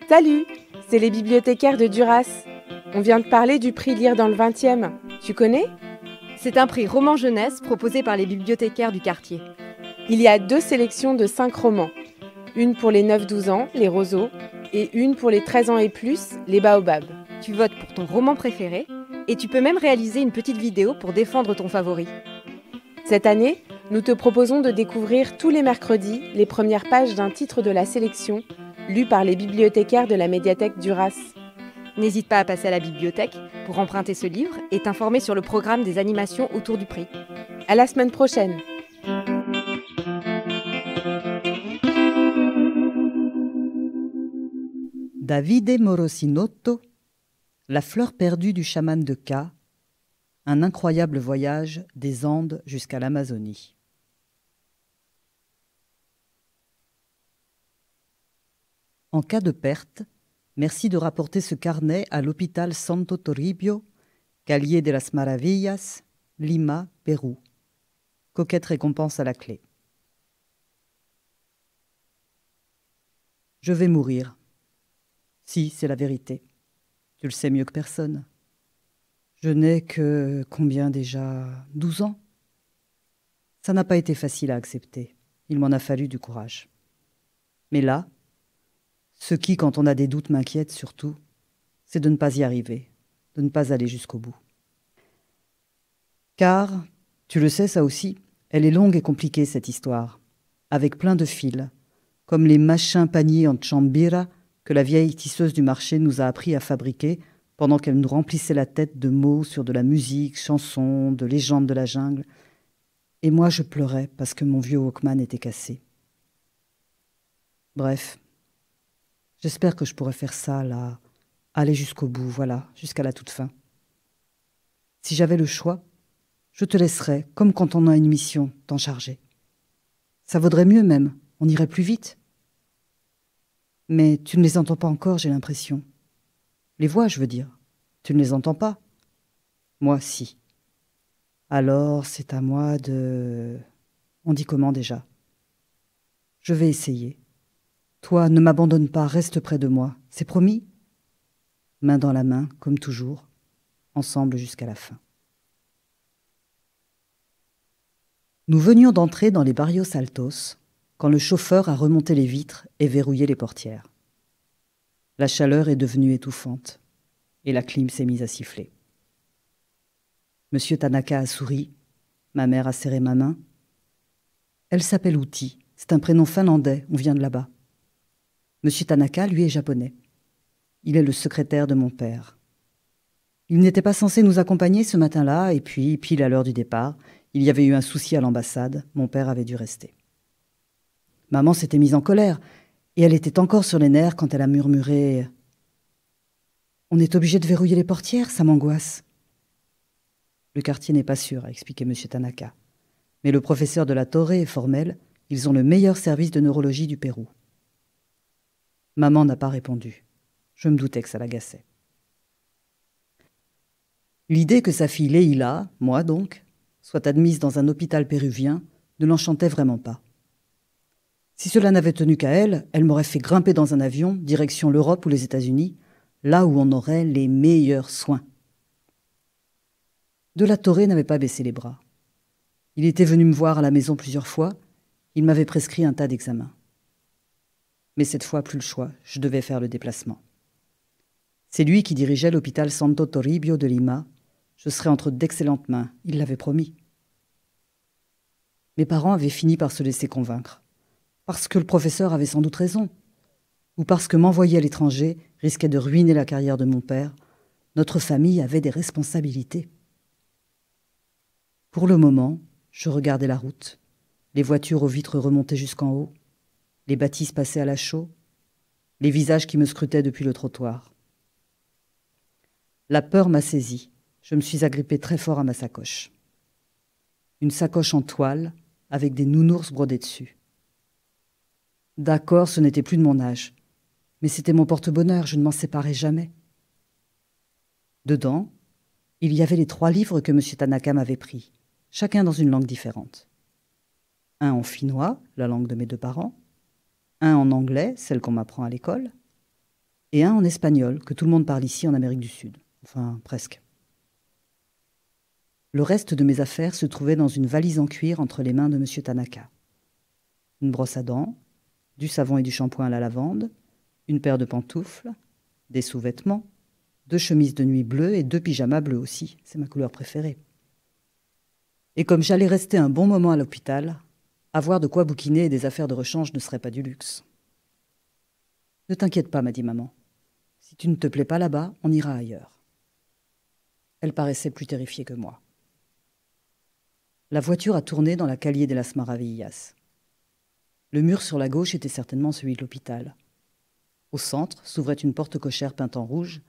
Salut, c'est les bibliothécaires de Duras. On vient de parler du prix Lire dans le 20e. Tu connais? C'est un prix roman jeunesse proposé par les bibliothécaires du quartier. Il y a 2 sélections de 5 romans. Une pour les 9-12 ans, les roseaux, et une pour les 13 ans et plus, les baobabs. Tu votes pour ton roman préféré et tu peux même réaliser une petite vidéo pour défendre ton favori. Cette année, nous te proposons de découvrir tous les mercredis les premières pages d'un titre de la sélection lu par les bibliothécaires de la médiathèque Duras. N'hésite pas à passer à la bibliothèque pour emprunter ce livre et t'informer sur le programme des animations autour du prix. À la semaine prochaine. Davide Morosinotto, La fleur perdue du chaman de K, un incroyable voyage des Andes jusqu'à l'Amazonie. En cas de perte, merci de rapporter ce carnet à l'hôpital Santo Toribio, Calle de las Maravillas, Lima, Pérou. Coquette récompense à la clé. Je vais mourir. Si, c'est la vérité. Tu le sais mieux que personne. Je n'ai que, combien déjà, 12 ans? Ça n'a pas été facile à accepter. Il m'en a fallu du courage. Mais là, ce qui, quand on a des doutes, m'inquiète surtout, c'est de ne pas y arriver, de ne pas aller jusqu'au bout. Car, tu le sais ça aussi, elle est longue et compliquée cette histoire, avec plein de fils, comme les machins paniers en tchambira que la vieille tisseuse du marché nous a appris à fabriquer pendant qu'elle nous remplissait la tête de mots sur de la musique, chansons, de légendes de la jungle. Et moi je pleurais parce que mon vieux Walkman était cassé. Bref. J'espère que je pourrai faire ça, là, aller jusqu'au bout, voilà, jusqu'à la toute fin. Si j'avais le choix, je te laisserais, comme quand on a une mission, t'en charger. Ça vaudrait mieux même, on irait plus vite. Mais tu ne les entends pas encore, j'ai l'impression. Les voix, je veux dire. Tu ne les entends pas? Moi, si. Alors, c'est à moi de... On dit comment déjà? Je vais essayer. Toi, ne m'abandonne pas, reste près de moi. C'est promis? Main dans la main, comme toujours, ensemble jusqu'à la fin. Nous venions d'entrer dans les Barrios Altos quand le chauffeur a remonté les vitres et verrouillé les portières. La chaleur est devenue étouffante et la clim s'est mise à siffler. Monsieur Tanaka a souri, ma mère a serré ma main. Elle s'appelle Uti, c'est un prénom finlandais, on vient de là-bas. Monsieur Tanaka, lui, est japonais. Il est le secrétaire de mon père. Il n'était pas censé nous accompagner ce matin-là, et puis, pile à l'heure du départ, il y avait eu un souci à l'ambassade, mon père avait dû rester. Maman s'était mise en colère, et elle était encore sur les nerfs quand elle a murmuré « On est obligé de verrouiller les portières, ça m'angoisse. » Le quartier n'est pas sûr, a expliqué monsieur Tanaka. Mais le professeur de la Torre est formel, ils ont le meilleur service de neurologie du Pérou. Maman n'a pas répondu. Je me doutais que ça l'agaçait. L'idée que sa fille Leila, moi donc, soit admise dans un hôpital péruvien ne l'enchantait vraiment pas. Si cela n'avait tenu qu'à elle, elle m'aurait fait grimper dans un avion, direction l'Europe ou les États-Unis, là où on aurait les meilleurs soins. De la Torre n'avait pas baissé les bras. Il était venu me voir à la maison plusieurs fois, il m'avait prescrit un tas d'examens. Mais cette fois, plus le choix, je devais faire le déplacement. C'est lui qui dirigeait l'hôpital Santo Toribio de Lima. Je serais entre d'excellentes mains, il l'avait promis. Mes parents avaient fini par se laisser convaincre. Parce que le professeur avait sans doute raison. Ou parce que m'envoyer à l'étranger risquait de ruiner la carrière de mon père. Notre famille avait des responsabilités. Pour le moment, je regardais la route. Les voitures aux vitres remontaient jusqu'en haut. Les bâtisses passaient à la chaux, les visages qui me scrutaient depuis le trottoir. La peur m'a saisi. Je me suis agrippée très fort à ma sacoche. Une sacoche en toile, avec des nounours brodés dessus. D'accord, ce n'était plus de mon âge, mais c'était mon porte-bonheur, je ne m'en séparais jamais. Dedans, il y avait les 3 livres que M. Tanaka m'avait pris, chacun dans une langue différente. Un en finnois, la langue de mes 2 parents, un en anglais, celle qu'on m'apprend à l'école, et un en espagnol, que tout le monde parle ici en Amérique du Sud. Enfin, presque. Le reste de mes affaires se trouvait dans une valise en cuir entre les mains de M. Tanaka. Une brosse à dents, du savon et du shampoing à la lavande, une paire de pantoufles, des sous-vêtements, 2 chemises de nuit bleues et 2 pyjamas bleus aussi, c'est ma couleur préférée. Et comme j'allais rester un bon moment à l'hôpital, avoir de quoi bouquiner et des affaires de rechange ne serait pas du luxe. « Ne t'inquiète pas, m'a dit maman. Si tu ne te plais pas là-bas, on ira ailleurs. » Elle paraissait plus terrifiée que moi. La voiture a tourné dans la Calle de las Maravillas. Le mur sur la gauche était certainement celui de l'hôpital. Au centre s'ouvrait une porte cochère peinte en rouge,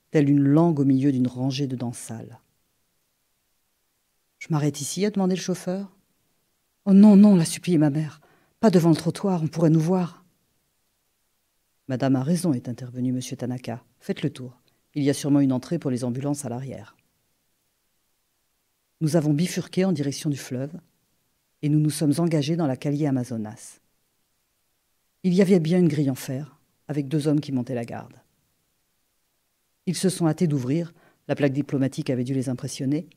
telle une langue au milieu d'une rangée de dents sales. « Je m'arrête ici ?» a demandé le chauffeur. « Oh non, non !» l'a supplié ma mère. « Pas devant le trottoir, on pourrait nous voir. » « Madame a raison » est intervenu M. Tanaka. « Faites le tour. Il y a sûrement une entrée pour les ambulances à l'arrière. » Nous avons bifurqué en direction du fleuve et nous nous sommes engagés dans la Calle Amazonas. Il y avait bien une grille en fer, avec 2 hommes qui montaient la garde. Ils se sont hâtés d'ouvrir, la plaque diplomatique avait dû les impressionner,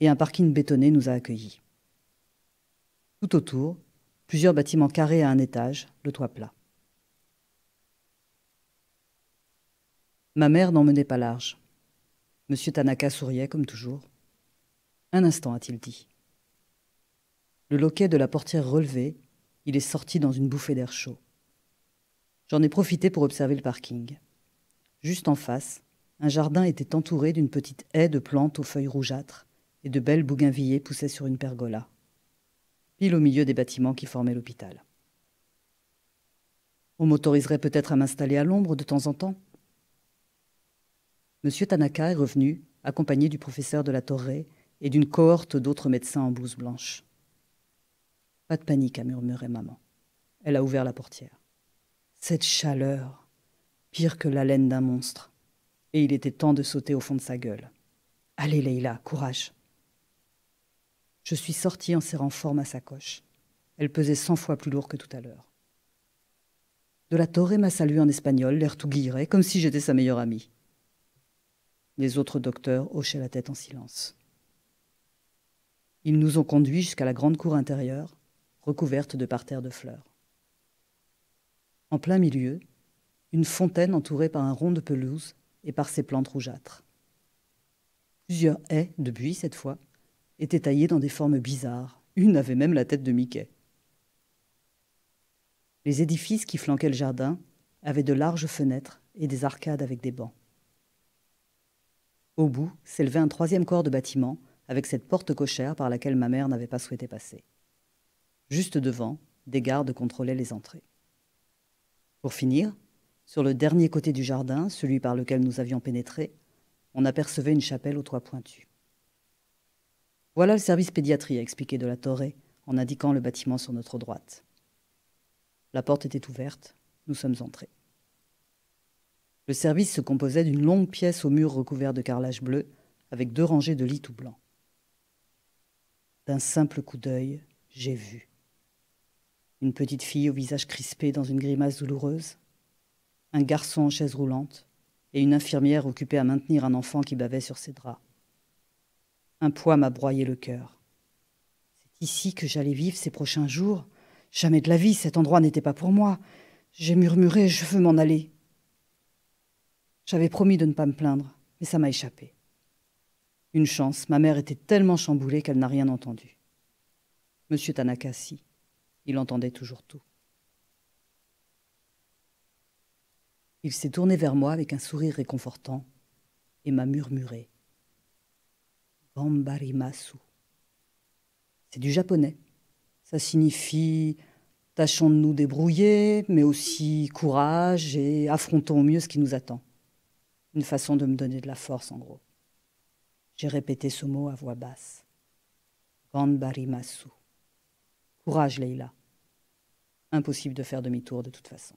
et un parking bétonné nous a accueillis. Tout autour, plusieurs bâtiments carrés à 1 étage, le toit plat. Ma mère n'en menait pas large. Monsieur Tanaka souriait comme toujours. « Un instant » a-t-il dit. Le loquet de la portière relevé, il est sorti dans une bouffée d'air chaud. J'en ai profité pour observer le parking. Juste en face, un jardin était entouré d'une petite haie de plantes aux feuilles rougeâtres et de belles bougainvilliers poussaient sur une pergola, pile au milieu des bâtiments qui formaient l'hôpital. On m'autoriserait peut-être à m'installer à l'ombre de temps en temps. Monsieur Tanaka est revenu, accompagné du professeur de la Torre et d'une cohorte d'autres médecins en blouse blanche. « Pas de panique » a murmuré maman. Elle a ouvert la portière. Cette chaleur, pire que l'haleine d'un monstre. Et il était temps de sauter au fond de sa gueule. « Allez Leïla, courage !» Je suis sortie en serrant fort ma sacoche. Elle pesait 100 fois plus lourd que tout à l'heure. De la Torre m'a salué en espagnol, l'air tout guilleret, comme si j'étais sa meilleure amie. Les autres docteurs hochaient la tête en silence. Ils nous ont conduits jusqu'à la grande cour intérieure, recouverte de parterres de fleurs. En plein milieu, une fontaine entourée par un rond de pelouse et par ses plantes rougeâtres. Plusieurs haies, de buis cette fois, étaient taillées dans des formes bizarres. Une avait même la tête de Mickey. Les édifices qui flanquaient le jardin avaient de larges fenêtres et des arcades avec des bancs. Au bout s'élevait un 3e corps de bâtiment avec cette porte cochère par laquelle ma mère n'avait pas souhaité passer. Juste devant, des gardes contrôlaient les entrées. Pour finir, sur le dernier côté du jardin, celui par lequel nous avions pénétré, on apercevait une chapelle au toit pointu. « Voilà le service pédiatrie » a expliqué de la Torre en indiquant le bâtiment sur notre droite. La porte était ouverte, nous sommes entrés. Le service se composait d'une longue pièce aux murs recouverts de carrelage bleu, avec 2 rangées de lits tout blancs. D'un simple coup d'œil, j'ai vu une petite fille au visage crispé dans une grimace douloureuse, un garçon en chaise roulante et une infirmière occupée à maintenir un enfant qui bavait sur ses draps. Un poids m'a broyé le cœur. C'est ici que j'allais vivre ces prochains jours. Jamais de la vie, cet endroit n'était pas pour moi. J'ai murmuré « je veux m'en aller ». J'avais promis de ne pas me plaindre, mais ça m'a échappé. Une chance, ma mère était tellement chamboulée qu'elle n'a rien entendu. Monsieur Tanaka, si, il entendait toujours tout. Il s'est tourné vers moi avec un sourire réconfortant et m'a murmuré « Gambarimasu ». C'est du japonais. Ça signifie « tâchons de nous débrouiller, mais aussi courage et affrontons au mieux ce qui nous attend ». Une façon de me donner de la force, en gros. J'ai répété ce mot à voix basse. Ganbarimasu. Courage, Leïla. Impossible de faire demi-tour de toute façon.